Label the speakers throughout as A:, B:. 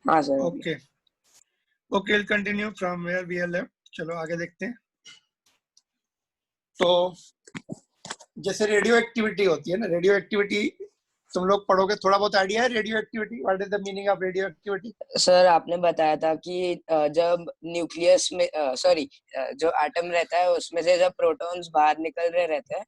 A: हाँ sir.
B: Okay okay, will continue from where we are left. चलो आगे देखते हैं। तो जैसे रेडियो एक्टिविटी होती है ना, रेडियो एक्टिविटी तुम लोग पढ़ोगे, थोड़ा बहुत आइडिया है radio activity? What is the meaning of radio activity?
A: Sir आपने बताया था कि जब न्यूक्लियस में सॉरी जो एटम रहता है उसमें से जब प्रोटॉन्स बाहर निकल रहे रहते हैं,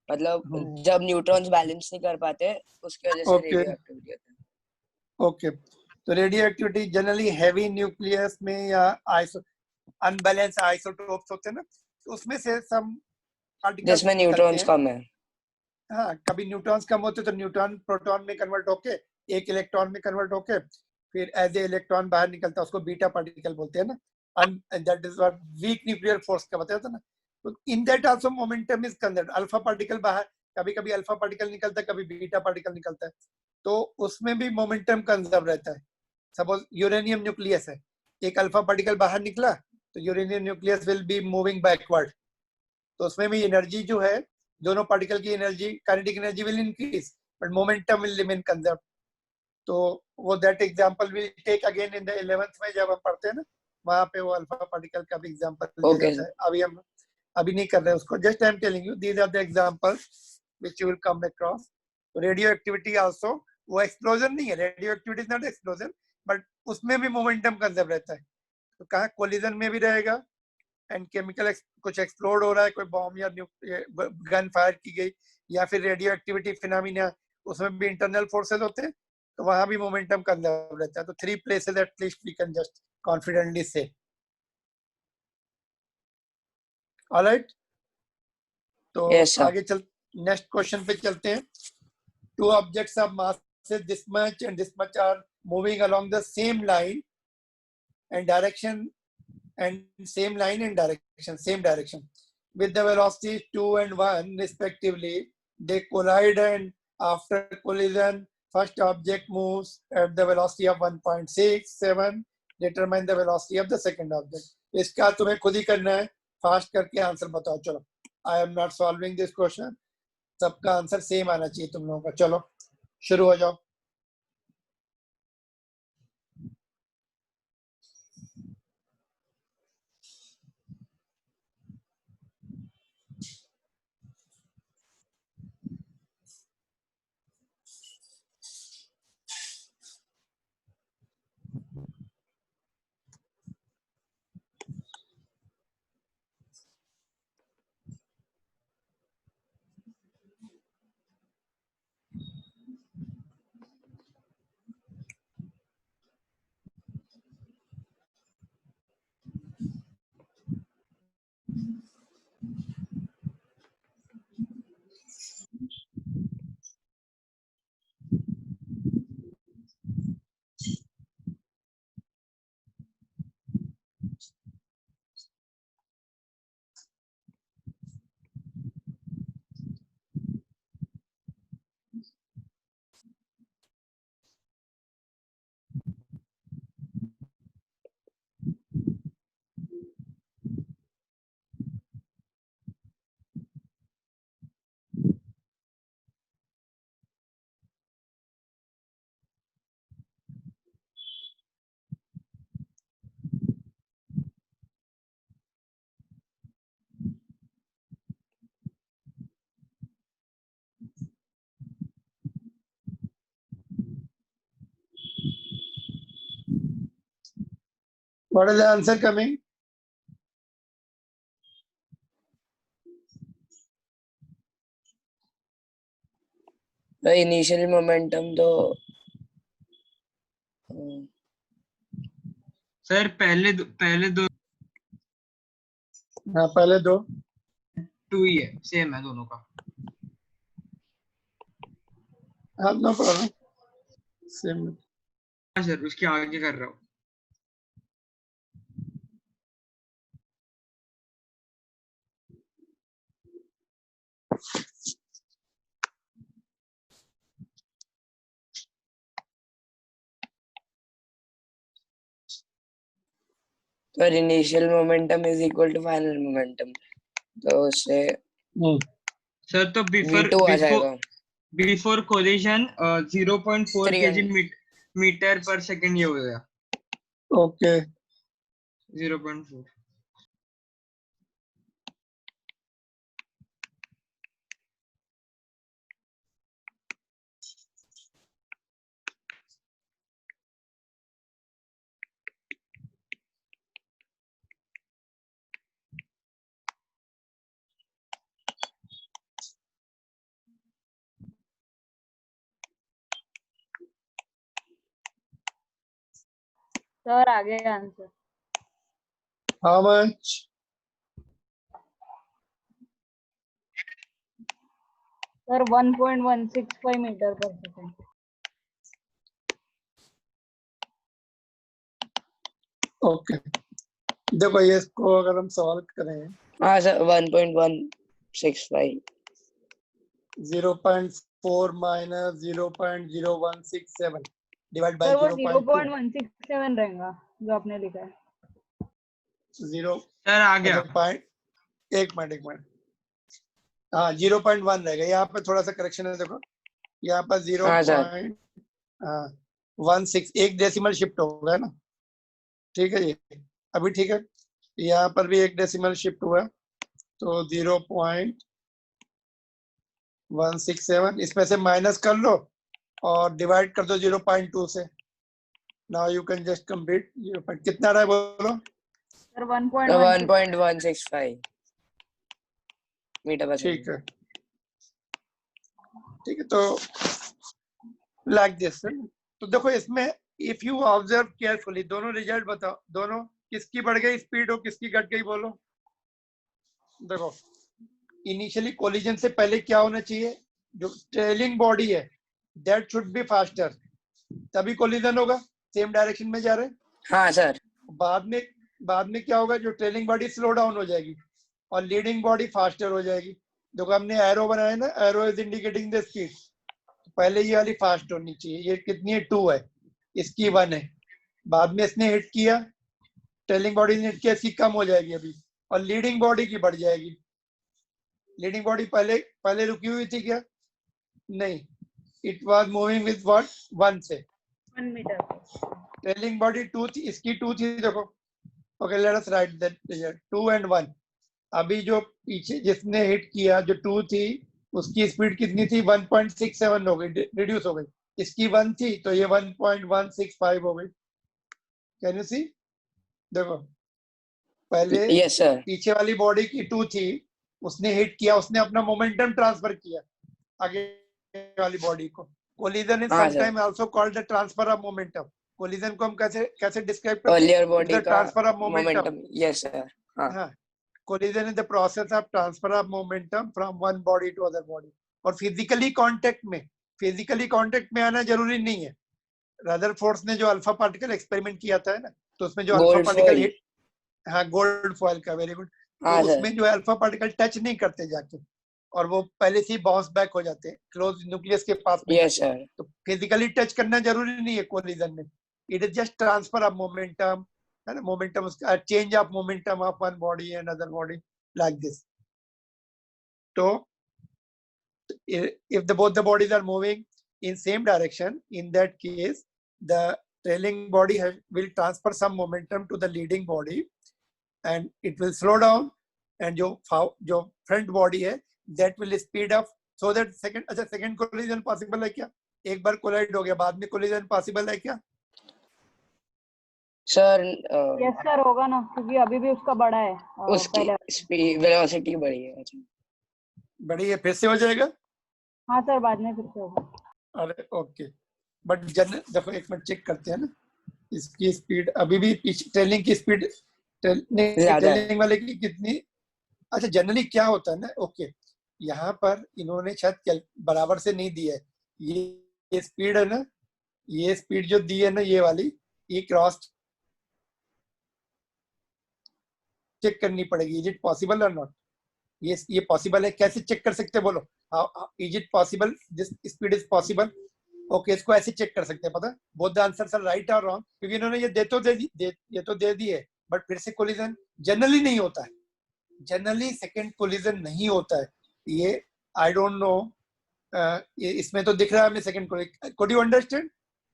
A: मतलब जब न्यूट्रॉन्स बैलेंस नहीं कर पाते, उसकी वजह से
B: ओके
A: रेडियो एक्टिविटी होता है।
B: ओके, तो radio activity generally heavy nucleus में या अनबैलेंस आइसोटोप्स होते हैं ना, तो उसमें से सम पार्टिकल्स
A: जिसमें
B: निकलते
A: न्यूट्रॉन्स
B: हैं।
A: कम है।
B: हाँ, कभी न्यूट्रॉन्स कम होते तो न्यूट्रॉन प्रोटॉन में कन्वर्ट होके एक इलेक्ट्रॉन में कन्वर्ट होके फिर एज ए इलेक्ट्रॉन बाहर निकलता है, उसको बीटा पार्टिकल बोलते हैं ना। That is what weak nuclear force का बताया था ना। तो in that also momentum is conserved. Alpha particle बाहर, कभी कभी अल्फा पार्टिकल निकलता है, कभी बीटा पार्टिकल निकलता है, तो उसमें भी मोमेंटम कंजर्व रहता है। सपोज यूरेनियम न्यूक्लियस है, एक अल्फा पार्टिकल बाहर निकला तो uranium nucleus will be moving backward, तो उसमें भी एनर्जी जो है, दोनों पार्टिकल की energy, kinetic energy will increase but momentum will remain conserve. तो वो that example will take again in the 11th में जब हम पढ़ते हैं ना, वहां पे वो अल्फा पार्टिकल का भी एग्जांपल दिया
A: ओके
B: जाता
A: सर।
B: है। अभी हम अभी नहीं कर रहे हैं उसको, just I am telling you these are the examples which you will come across. Radioactivity also, वो एक्सप्लोजन नहीं है, radioactivity is not explosion, but उसमें भी मोमेंटम कंजर्व रहता है। तो कहाँ कोलिजन में भी रहेगा, एंड केमिकल कुछ एक्सप्लोड हो रहा है, कोई बॉम्ब या गन फायर की गई, या फिर रेडियो एक्टिविटी फिनोमिना, उसमें भी इंटरनल फोर्सेस होते हैं, तो वहां भी मोमेंटम कंजर्व रहता है। तो 3 places at least we can just confidently say. Alright, तो
A: यस सर।
B: आगे चल, नेक्स्ट क्वेश्चन पे चलते हैं। Two objects of mass this much and this much are moving along the same line and direction, and same line and direction, same direction, with the velocities 2 and 1 respectively. They collide, and after collision, first object moves at the velocity of 1.67. Determine the velocity of the second object. इसका तुम्हें खुद ही करना है, fast करके answer बताओ। चलो, I am not solving this question, सबका answer same आना चाहिए तुम लोगों का। चलो शुरू हो जाओ। What is the answer coming?
A: Initial momentum तो
C: सर पहले दो
B: हाँ, पहले दो
C: 2 ही है, सेम है दोनों का।
B: हाँ, नो प्रॉब्लम, सेम।
C: हाँ सर, उसके आगे कर रहा हूँ।
A: पर initial momentum is equal to final momentum, तो उससे
C: सर तो
A: v2 आ जाएगा
C: बिफोर कोलिजन 0.4
A: 300
C: kg मीटर पर सेकंड ये हो गया।
B: ओके
C: 0.4.
D: सर आगे answer.
B: How much?
D: Sir 1.165 metre पर सेकंड।
B: ओके देखो ये इसको अगर हम सॉल्व करें
A: हाँ sir 1.165
B: 0.4 minus 0.0167 divide by
D: sir वो
B: 0.2
D: 0.167 रहेगा जो आपने लिखा है।
B: 0
C: सर आ गया।
B: अच्छा पॉइंट एक मिनट हाँ 0.1 रहेगा। यहाँ पे थोड़ा सा करेक्शन है देखो यहाँ पर
A: हाँ सर
B: 0.16 एक डेसिमल शिफ्ट होगा ना। ठीक है ये अभी ठीक है। यहाँ पर भी एक डेसिमल शिफ्ट हुआ तो 0.167 इसमें से माइनस कर लो और डिवाइड कर दो 0.2 से। Now you can just complete कितना रहा है बोलो।
D: सर 1.165
A: 1.165 मीटर पर
B: ठीक
A: सेकंड।
B: है ठीक है तो लाइक दिस। तो देखो इसमें इफ यू ऑब्जर्व केयरफुली दोनों रिजल्ट बताओ दोनों किसकी बढ़ गई स्पीड और किसकी घट गई बोलो। देखो इनिशियली कोलिजन से पहले क्या होना चाहिए जो ट्रेलिंग बॉडी है दैट शुड बी फास्टर तभी कोलिजन होगा सेम डायरेक्शन में जा रहे हैं।
A: हाँ सर
B: बाद में क्या होगा जो ट्रेलिंग बॉडी स्लो डाउन हो जाएगी और लीडिंग बॉडी फास्टर हो जाएगी। देखो हमने एरो बनाया ना arrow is indicating the speed. पहले ये वाली फास्ट होनी चाहिए ये कितनी है 2 है इसकी 1 है। बाद में इसने हिट किया ट्रेलिंग बॉडी ने हिट किया इसकी कम हो जाएगी अभी और लीडिंग बॉडी की बढ़ जाएगी। लीडिंग बॉडी पहले रुकी हुई थी क्या नहीं it was moving with what 1 से
D: 1 मीटर।
B: ट्रेलिंग बॉडी 2 थी इसकी 2 थी देखो। Okay let us right that 2 and 1। अभी जो पीछे जिसने हिट किया जो 2 थी उसकी स्पीड कितनी थी 1.67 हो गई रिड्यूस हो गई। इसकी 1 थी तो ये 1.165 हो गई। कैन यू सी देखो पहले
A: यस सर
B: पीछे वाली बॉडी की 2 थी उसने हिट किया उसने अपना मोमेंटम ट्रांसफर किया आगे वाली बॉडी को। कोलिजन इज
A: हाँ sir
B: sometime also called the transfer of momentum. Collision को हम कैसे कैसे डिस्क्राइब करते हैं
A: अर्लियर बॉडी
B: द
A: का
B: transfer of momentum.
A: Momentum. Yes sir हाँ
B: हाँ collision is the process of transfer of momentum from one body to other body। और फिजिकली कांटेक्ट में आना जरूरी नहीं है। रदरफोर्ड ने जो अल्फा पार्टिकल एक्सपेरिमेंट किया था ना तो उसमें जो alpha
A: gold
B: particle
A: foil.
B: Hit हाँ गोल्ड फॉइल का वेरी गुड। तो
A: हाँ सर
B: उसमें जो है अल्फा पार्टिकल टच नहीं करते जाके और वो पहले से ही बाउंस बैक हो जाते हैं क्लोज न्यूक्लियस के पास में
A: यस
B: जाके।
A: सर
B: तो फिजिकली टच करना जरूरी नहीं है कोलिजन में। It is just transfer of momentum है ना momentum change of momentum of one body and other body like this. तो if both the bodies are moving in same direction in that case the trailing body will transfer some momentum to the leading body and it will slow down and जो front body है that will speed up so that second collision possible है क्या एक बार collide हो गया बाद में collision possible है क्या
A: सर
D: यस सर होगा ना क्योंकि अभी भी उसका बड़ा है
A: उसकी
D: पहले।
A: स्पीड वेलोसिटी बढ़ी है।
B: बड़ी है फिर से हो जाएगा।
D: हाँ सर बाद में फिर से होगा।
B: अरे ओके बट देखो एक मिनट चेक करते हैं ना इसकी स्पीड अभी भी पीछे ट्रेलिंग की स्पीड
A: ज्यादा है।
B: ट्रेलिंग वाले की कितनी। अच्छा जनरली क्या होता है ना ओके यहाँ पर इन्होंने शायद बराबर से नहीं दिया है ये स्पीड है ना ये स्पीड जो दी है ना ये वाली ये क्रॉस चेक करनी पड़ेगी इज इट पॉसिबल और नॉट। ये पॉसिबल है कैसे चेक कर सकते हैं बोलो is it possible this speed is possible. Okay इसको ऐसे चेक कर सकते हैं पता both the answers are right और रॉन्ग क्योंकि इन्होंने ये दे दी है बट फिर से कोलिजन जनरली नहीं होता है। जनरली सेकंड कोलिजन नहीं होता है ये आई डोंट नो इसमें तो दिख रहा है हमें second collision. Could you understand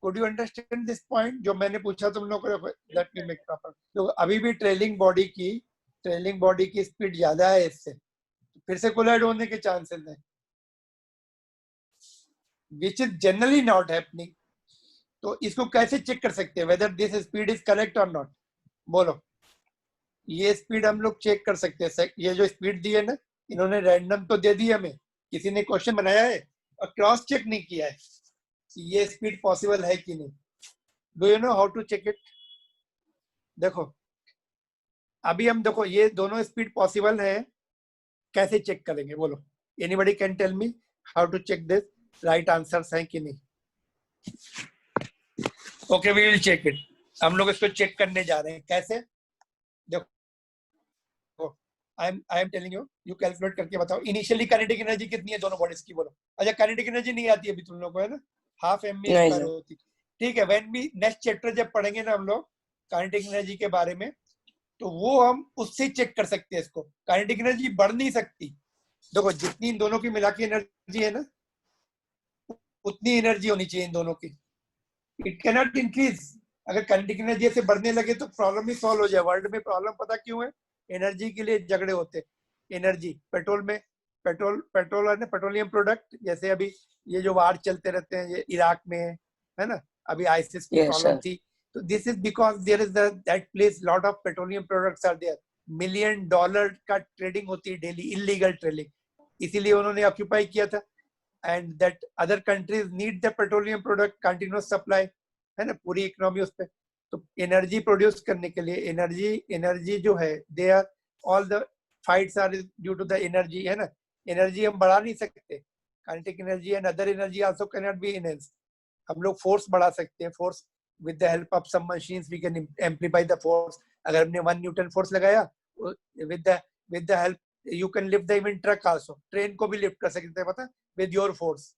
B: could you understand this point जो मैंने पूछा तुम लोग को? Let me make proper. तो अभी भी ट्रेलिंग बॉडी की स्पीड ज्यादा है इससे, फिर से कोलाइड होने के चांसेस हैं, which is generally not happening. तो इसको कैसे चेक कर सकते हैं whether this speed is correct or not? बोलो, ये स्पीड हम लोग चेक कर सकते हैं. ये जो स्पीड दी है ना, इन्होंने रैंडम तो दे दी हमें, किसी ने क्वेश्चन बनाया है और क्रॉस चेक नहीं किया है ये स्पीड पॉसिबल है कि नहीं. Do you know how to check it? देखो अभी हम देखो ये दोनों स्पीड पॉसिबल है, कैसे चेक करेंगे बोलो? Anybody can tell me how to check this? Right answers हैं कि नहीं? Okay, we will check it. हम लोग इसको चेक करने जा रहे हैं. कैसे? देखो आई एम टेलिंग यू कैलकुलेट करके बताओ. इनिशियली काइनेटिक एनर्जी कितनी है दोनों बॉडीज की बोलो? अच्छा, काइनेटिक एनर्जी नहीं आती अभी तुम लोग को, है ना? हाफ mv² होती. ठीक है, व्हेन भी नेक्स्ट चैप्टर जब पढ़ेंगे ना हम लोग काइनेटिक एनर्जी के बारे में, तो वो हम उससे चेक कर सकते हैं इसको. काइनेटिक एनर्जी बढ़ नहीं सकती. देखो जितनी इन दोनों की मिला के एनर्जी है ना, उतनी एनर्जी होनी चाहिए इन दोनों की. It can not increase. अगर काइनेटिक एनर्जी से बढ़ने लगे तो प्रॉब्लम ही सॉल्व हो जाए. वर्ल्ड में प्रॉब्लम पता क्यों है? एनर्जी के लिए झगड़े होते. एनर्जी पेट्रोल में, पेट्रोल है ना, पेट्रोलियम प्रोडक्ट. जैसे अभी ये जो वार चलते रहते हैं, ये इराक में है ना, अभी आईसिस की प्रॉब्लम थी. तो this is because there is that place lot of petroleum products are there. $1 million का ट्रेडिंग होती है डेली, इलीगल ट्रेडिंग. इसीलिए उन्होंने ऑक्यूपाई किया था. And that other countries need the petroleum product continuous supply, है ना, पूरी इकोनॉमी उस पर. तो एनर्जी प्रोड्यूस करने के लिए एनर्जी जो है, they are all the fights are due to the energy, है ना. एनर्जी हम बढ़ा नहीं सकते. Kinetic energy and other energy also can not be enhanced. हम लोग फोर्स बढ़ा सकते हैं. Force with the help of some machines we can amplify the force. अगर हमने 1 न्यूटन फोर्स लगाया, with the help you can lift the even truck also. Train को भी लिफ्ट कर सकते हैं, पता, विद योर फोर्स.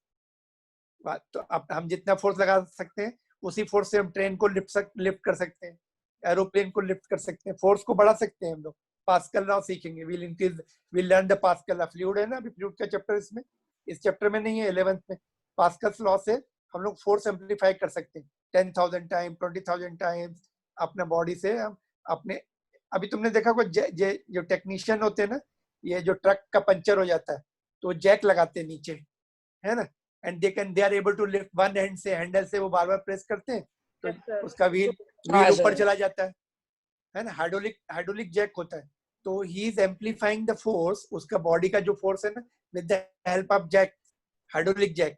B: तो अब हम जितना फोर्स लगा सकते हैं उसी फोर्स से हम ट्रेन को लिफ्ट कर सकते हैं, एरोप्लेन को लिफ्ट कर सकते हैं. फोर्स को बढ़ा सकते हैं हम लोग. पास्कल लॉ सीखेंगे. Will learn the pascal law. Fluid है ना, अभी फ्लूइड का चैप्टर इसमें, इस चैप्टर में नहीं है, 11th में. पास्कल लॉ से हम लोग फोर्स एम्प्लीफाई कर सकते हैं 10,000 टाइम, 20,000 टाइम्स अपना बॉडी से. हम अपने, अभी तुमने देखा जो टेक्नीशियन होते हैं ना, ये जो ट्रक का पंचर हो जाता है तो जैक लगाते हैं नीचे, है ना, and they are able to lift one hand से, हैंडल से वो बार बार प्रेस करते हैं तो उसका व्हील ऊपर चला जाता है ना. हाइड्रोलिक जैक होता है. तो he is amplifying the force, उसका बॉडी का जो फोर्स है ना, with the help of jack, hydraulic jack,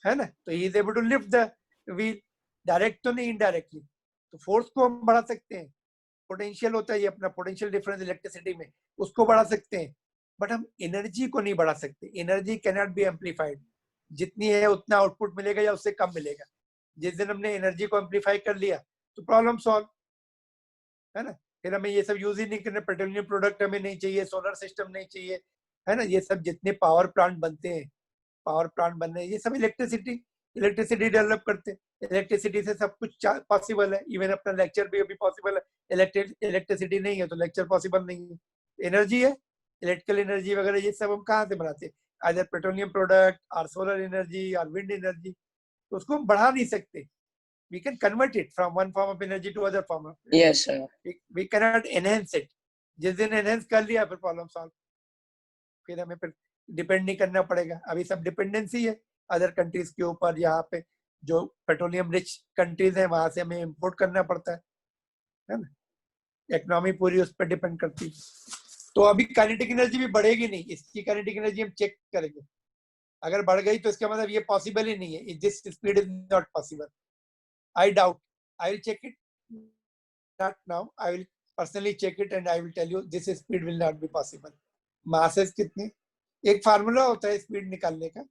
B: है ना. तो he is able to lift the wheel. Direct तो नहीं, इनडायरेक्टली. तो फोर्स को हम बढ़ा सकते हैं. पोटेंशियल होता है ये अपना, पोटेंशियल डिफरेंस इलेक्ट्रिसिटी में, उसको बढ़ा सकते हैं. बट हम एनर्जी को नहीं बढ़ा सकते. Energy can not B amplified. जितनी है उतना आउटपुट मिलेगा या उससे कम मिलेगा. जिस दिन हमने एनर्जी को एम्प्लीफाई कर लिया तो प्रॉब्लम सॉल्व, है ना. फिर हमें ये सब यूज ही नहीं करना. पेट्रोलियम प्रोडक्ट हमें नहीं चाहिए, सोलर सिस्टम नहीं चाहिए, है ना. ये सब जितने पावर प्लांट बनते हैं, पावर प्लांट बन रहे हैं, ये सब इलेक्ट्रिसिटी डेवलप करते हैं. इलेक्ट्रिसिटी से सब कुछ पॉसिबल है. इवन अपना लेक्चर भी अभी पॉसिबल है. इलेक्ट्रिसिटी नहीं है तो लेक्चर पॉसिबल नहीं है. एनर्जी है, इलेक्ट्रिकल एनर्जी वगैरह, ये सब हम कहाँ से बनाते हैं? आइदर पेट्रोलियम प्रोडक्ट और सोलर एनर्जी और विंड एनर्जी. तो उसको हम बढ़ा नहीं सकते. We can convert it from one form of energy to other form of energy.
A: Yes, sir.
B: We cannot enhance it. जिस दिन enhance कर लिया फिर प्रॉब्लम सॉल्व. फिर हमें फिर डिपेंड नहीं करना पड़ेगा. अभी सब डिपेंडेंसी है अदर कंट्रीज के ऊपर. यहाँ पे जो पेट्रोलियम रिच कंट्रीज है वहां से हमें इंपोर्ट करना पड़ता है ना. इकोनॉमी पूरी उस पर डिपेंड करती है. तो अभी काइनेटिक एनर्जी भी बढ़ेगी नहीं. इसकी काइनेटिक एनर्जी हम चेक करेंगे. अगर बढ़ गई तो इसका मतलब ये पॉसिबल ही नहीं है. This speed is not possible. I doubt. I will check it. Not now. I will personally check it and I will tell you this speed will not be possible. Masses कितने? एक formula होता है speed निकालने का.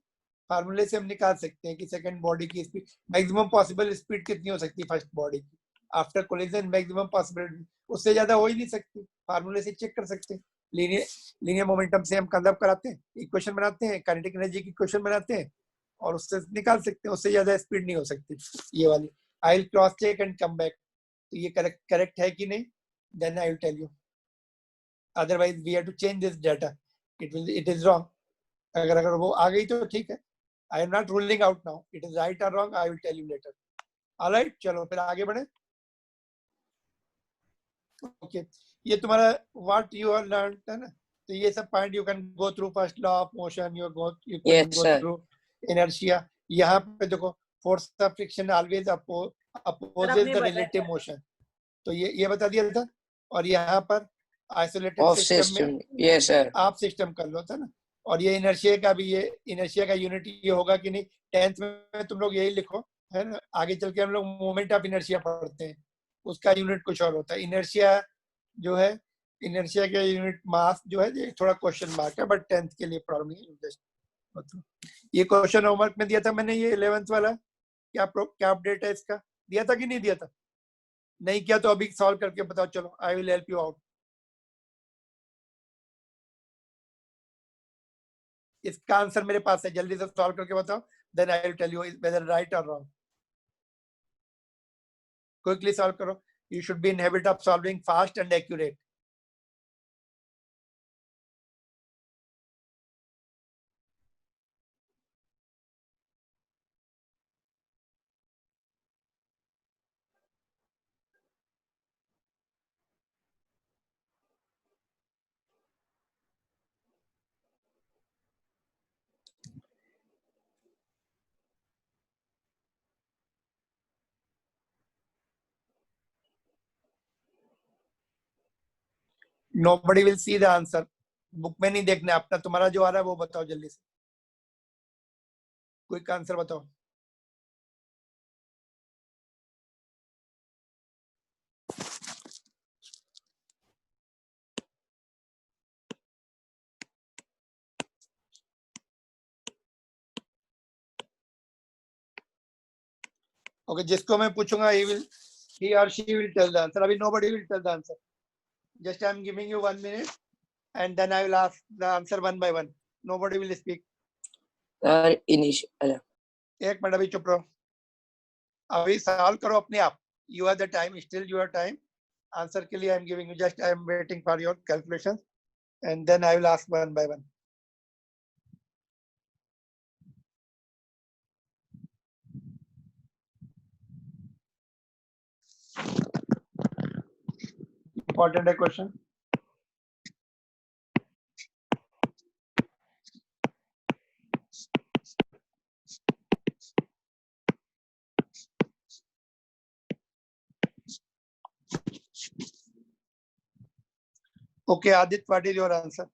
B: फार्मूले से हम निकाल सकते हैं कि सेकंड बॉडी की स्पीड, मैक्सिमम पॉसिबल स्पीड कितनी हो सकती है फर्स्ट बॉडी की आफ्टर कोलिजन. मैक्सिमम पॉसिबल उससे ज्यादा हो ही नहीं सकती. फार्मूले से चेक कर सकते हैं. लीनियर मोमेंटम से हम कंजर्व कराते हैं, इक्वेशन बनाते हैं, काइनेटिक एनर्जी की इक्वेशन बनाते हैं और उससे निकाल सकते हैं. उससे ज्यादा स्पीड नहीं हो सकती ये वाली. I will cross check and come back. तो ये correct है कि नहीं? Then I will tell you. Otherwise we have to change this data. It is wrong. अगर वो आ गई तो ठीक है. I am not ruling out now. It is right or wrong. I will tell you later. Alright, चलो फिर आगे बढ़े। ओके, ये तुम्हारा व्हाट यू आर लर्न है ना, तो ये सब point you can go through first law of motion, you can
A: Yes,
B: go
A: sir.
B: Through inertia. यहाँ पे देखो force of friction always opposes the relative motion, तो ये बता दिया था। और यहाँ पर आइसोलेटेड
A: Off
B: सिस्टम में
A: system. Yes, sir.
B: आप सिस्टम कर लो था ना। और ये इनर्शिया का भी, ये इनर्शिया का यूनिट ये होगा कि नहीं, 10th में तुम लोग यही लिखो है ना। आगे चल के हम लोग मोमेंट ऑफ इनर्शिया पढ़ते हैं, उसका यूनिट कुछ और होता है। इनर्शिया जो है, इनर्शिया के यूनिट मास जो है, ये थोड़ा क्वेश्चन मार्क है, बट 10th के लिए प्रॉब्लम नहीं है। जस्ट ये क्वेश्चन होमवर्क में दिया था मैंने, ये 11th वाला, क्या अपडेट है इसका, दिया था कि नहीं दिया था? नहीं किया तो अभी सॉल्व करके बताओ, चलो I will help you out. इसका आंसर मेरे पास है, जल्दी से सॉल्व करके बताओ, then I will tell you whether right और रॉन्ग। क्विकली सॉल्व करो, you should be in habit of solving fast and accurate. Nobody will see the answer. Book में नहीं देखना अपना, तुम्हारा जो आ रहा है वो बताओ जल्दी से, क्विक आंसर बताओ। ओके, जिसको मैं पूछूंगा he or she will tell the answer. अभी nobody will tell the answer. Just I am giving you 1 minute and then I will ask the answer one by one. Nobody will speak.
A: Initial.
B: एक minute अभी चुप रहो, अभी सवाल करो अपने आप। You have the time, still you have time. Answer के लिए I am giving you, just I am waiting for your calculations and then I will ask one by one. Important है question. Okay, Adit, what is your answer?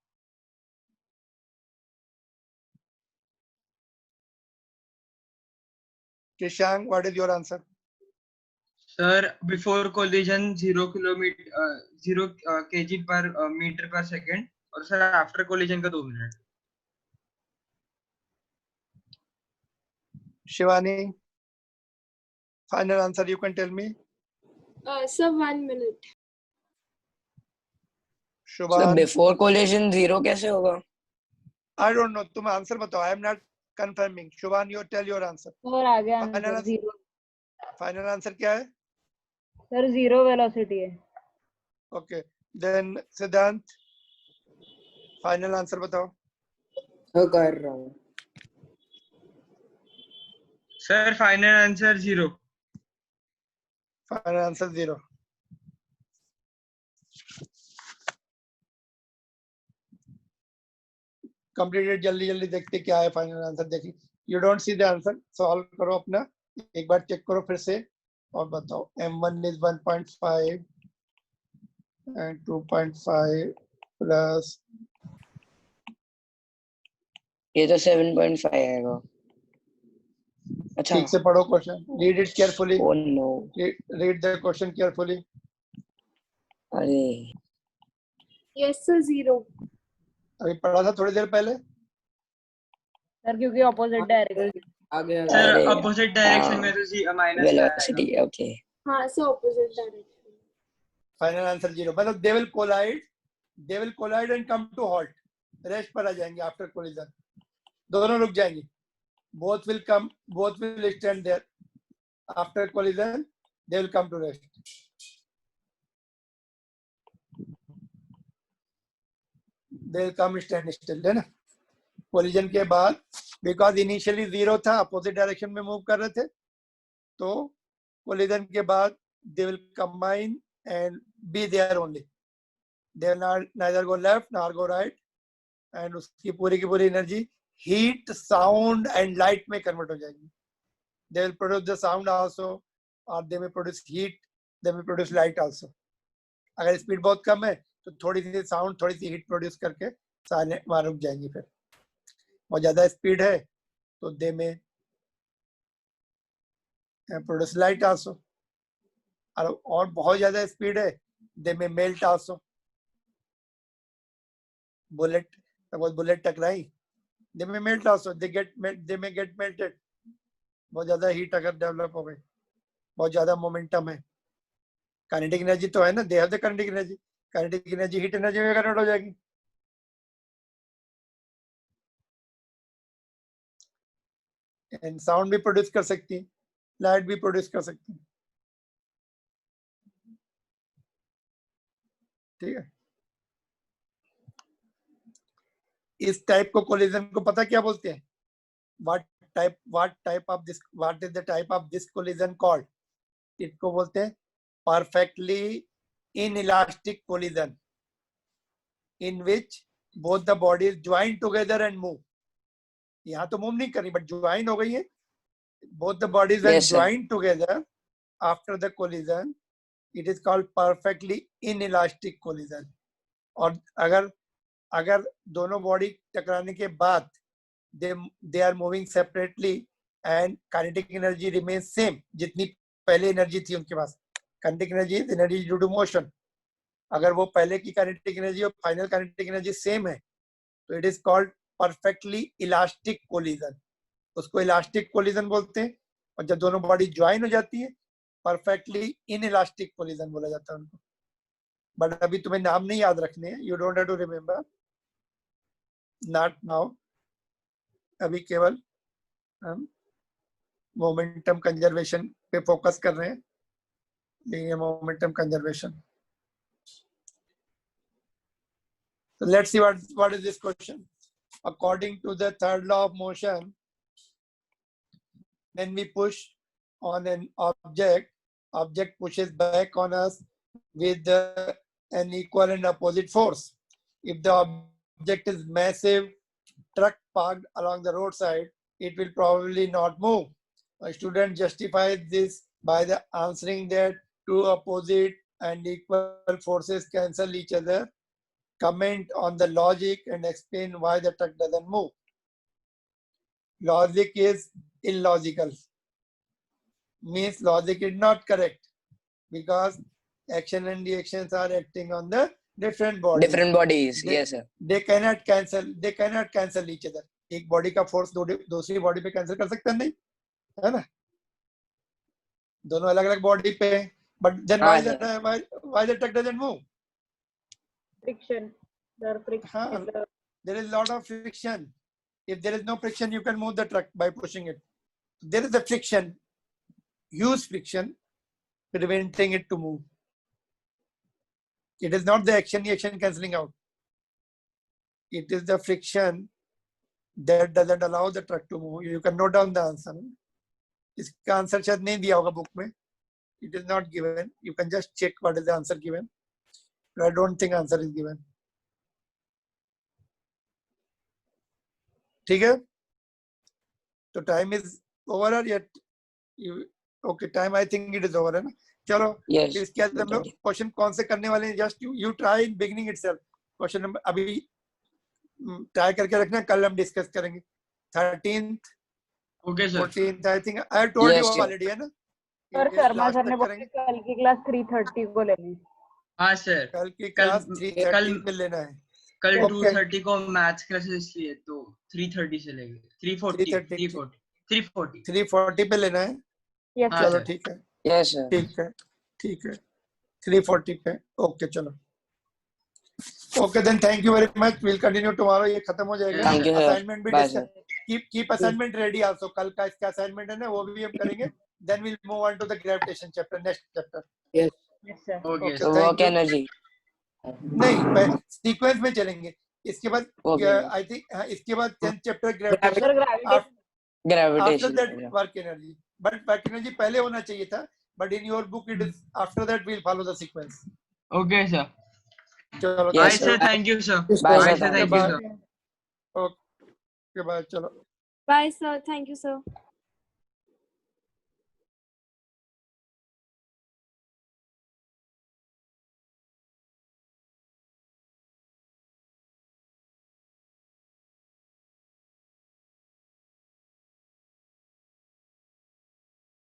B: Krishang, what is your answer?
C: Sir, before collision 0 kilometer 0 kg per meter per second, और sir after collision का 2 minute.
B: Shivani, final answer you can tell me.
E: Sir, 1 minute.
A: So
B: Shubhan,
A: before collision 0 कैसे होगा?
B: I don't know, तुम answer बताओ, I am not confirming. Shubhan, you tell your answer.
D: और आगे
B: Final
D: answer
B: answer,
D: zero,
B: final answer क्या है?
D: Sir zero velocity है।
B: Okay, then Siddhant, final answer बताओ।
A: कर रहा हूँ।
C: Sir final answer 0।
B: Final answer 0. Completed, जल्दी जल्दी देखते क्या है फाइनल आंसर। देखिए, you don't see the answer, solve करो अपना, एक बार चेक करो फिर से और बताओ। M1 is 1.5 and 2.5 plus,
A: ये तो 7.5 आएगा। अच्छा।
B: ठीक से पढ़ो question, read it carefully.
A: Oh no.
B: Read the question carefully.
A: अरे
E: Yes, sir, 0.
B: अभी पढ़ा था थोड़ी देर पहले।
D: सर क्योंकि ऑपोजिट डायरेक्शन।
C: सर
A: अरे,
C: अपोजिट डायरेक्शन में तो जी माइनस
A: वेलोसिटी, ओके।
E: हाँ, sir, opposite direction.
B: Final answer 0, मतलब they will collide and come to halt, rest पर आ जाएंगे आफ्टर कोलिजन, दोनों रुक जाएंगे। both will stand there after collision, they will come to rest. They will come stand still, है ना। Collision के बाद, बिकॉज इनिशियली 0 था, अपोजिट डायरेक्शन में मूव कर रहे थे, तो collision के बाद they will combine and be there only. They will not neither go left nor go right, and उसकी पूरी की पूरी energy heat, sound and light में कन्वर्ट हो जाएगी. They will produce the sound also, or they may produce heat, they may produce light also. अगर speed बहुत कम है तो थोड़ी सी साउंड, थोड़ी सी हीट प्रोड्यूस करके सारे वहां रुक जाएंगी. फिर बहुत ज्यादा स्पीड है तो दे में प्रोड्यूस लाइट आल्सो, और बहुत ज्यादा स्पीड है दे में melt also. Bullet, suppose bullet टकराई, दे में मेल्ट आल्सो, दे में गेट मेल्टेड. बहुत ज्यादा हीट अगर डेवलप हो गई, बहुत ज्यादा मोमेंटम है, काइनेटिक एनर्जी तो है ना, they have the kinetic energy. Kinetic energy heat energy में कन्वर्ट हो जाएगी. एंड साउंड भी प्रोड्यूस कर सकती है, लाइट भी प्रोड्यूस कर सकती है. ठीक है. इस टाइप को कोलिजन को पता क्या बोलते हैं? what type of this, what is the type of this collision called? इसको बोलते हैं perfectly inelastic collision in which both the bodies join together and move. यहाँ तो मूव नहीं करी बट ज्वाइन हो गई है. both the bodies when
A: Yes, sir.
B: joined together after the collision, it is called perfectly inelastic collision. और अगर दोनों बॉडी टकराने के बाद they are moving separately and kinetic energy remains same, जितनी पहले एनर्जी थी उनके पास. kinetic energy is energy due to motion. अगर वो पहले की kinetic energy और फाइनल kinetic energy सेम है तो it is called perfectly elastic collision. उसको इलास्टिक कोलिजन बोलते हैं. और जब दोनों बॉडी ज्वाइन हो जाती है परफेक्टली इनइलास्टिक कोलिजन बोला जाता है उनको. बट अभी तुम्हें नाम नहीं याद रखने हैं, you don't have to remember, not now. अभी केवल हम मोमेंटम कंजर्वेशन पे फोकस कर रहे हैं. ये momentum conservation. So let's see what is this question. According to the third law of motion, when we push on an object pushes back on us with an equal and opposite force. If the object is massive truck parked along the roadside, it will probably not move. A student justifies this by the answering that two opposite and equal forces cancel each other. Comment on the logic and explain why the truck doesn't move. Logic is illogical. Means logic is not correct because action and reactions are acting on the different bodies.
A: Different bodies.
B: They-
A: Yes, sir.
B: They cannot cancel each other. एक body का force दूसरी body पे cancel कर सकते हैं नहीं, है ना? दोनों अलग अलग बॉडी पे हैं. But then
A: हाँ,
B: why the truck doesn't move?
D: Friction. There are friction.
B: हाँ. There is a lot of friction. If there is no friction, you can move the truck by pushing it. There is a friction, huge friction, preventing it to move. It is not the action cancelling out. It is the friction that doesn't allow the truck to move. You can note down the answer. इसका answer शायद नहीं दिया होगा book में. It is not given. You can just check what is the answer given. But I don't think answer is given. ठीक है. तो time is over और yet okay time I think it is over है ना. चलो
A: Yes.
B: फिर इसके बाद हम लोग क्वेश्चन कौन से करने वाले हैं. Just you try in beginning itself. Question number अभी ट्राई करके रखना, कल हम डिस्कस करेंगे. 13th
C: Okay, sir.
B: 14th I think I have told you
A: Yes, sir.
B: Already, है ना.
D: सर
B: ये
D: शर्मा
B: last
D: सर ने
B: तक
D: बोला
B: करेंगे.
D: कल की क्लास 3:30 को लेनी.
C: हाँ सर.
B: कल की
C: कल-
B: क्लास 3:30
C: कल-
B: में लेना है.
C: कल
B: Okay.
C: 2:30 को मैथ्स क्लासेस इसलिए तो 3:30 से लेंगे. 3:40
B: 3:30
C: 3:40
B: 3:40 पे लेना है.
D: यस
C: हाँ,
B: चलो
C: sir.
B: ठीक है.
A: Yes, sir.
B: ठीक है 3:40 पे. ओके चलो. Okay then thank you very much. Will continue tomorrow. ये खत्म हो जाएगा.
A: Thank you, sir.
B: असाइनमेंट भी
A: Bye,
B: discuss keep assignment ready also. कल का इसका असाइनमेंट है ना, वो भी हम करेंगे. Then will move on to the gravitation chapter, next chapter.
D: Yes sir.
C: Okay,
B: Okay.
C: sir.
A: So
B: Thank
A: work
B: you.
A: energy.
B: नहीं सीक्वेंस में चलेंगे. इसके बाद
A: Okay.
B: आई थिंक इसके बाद 10th chapter gravitation.
D: Sir gravitation.
B: After
A: Gravitation.
B: That work energy. But work energy पहले होना चाहिए था but in your book it is after that we'll follow the sequence.
C: Okay, sir.
B: चलो
A: Yes,
C: I
B: thank
A: sir.
C: say thank you, sir.
A: Bye,
C: I
A: sir.
C: say thank you,
B: Bye.
C: sir.
B: Okay, bye. चलो.
E: Bye, sir. Thank you, sir.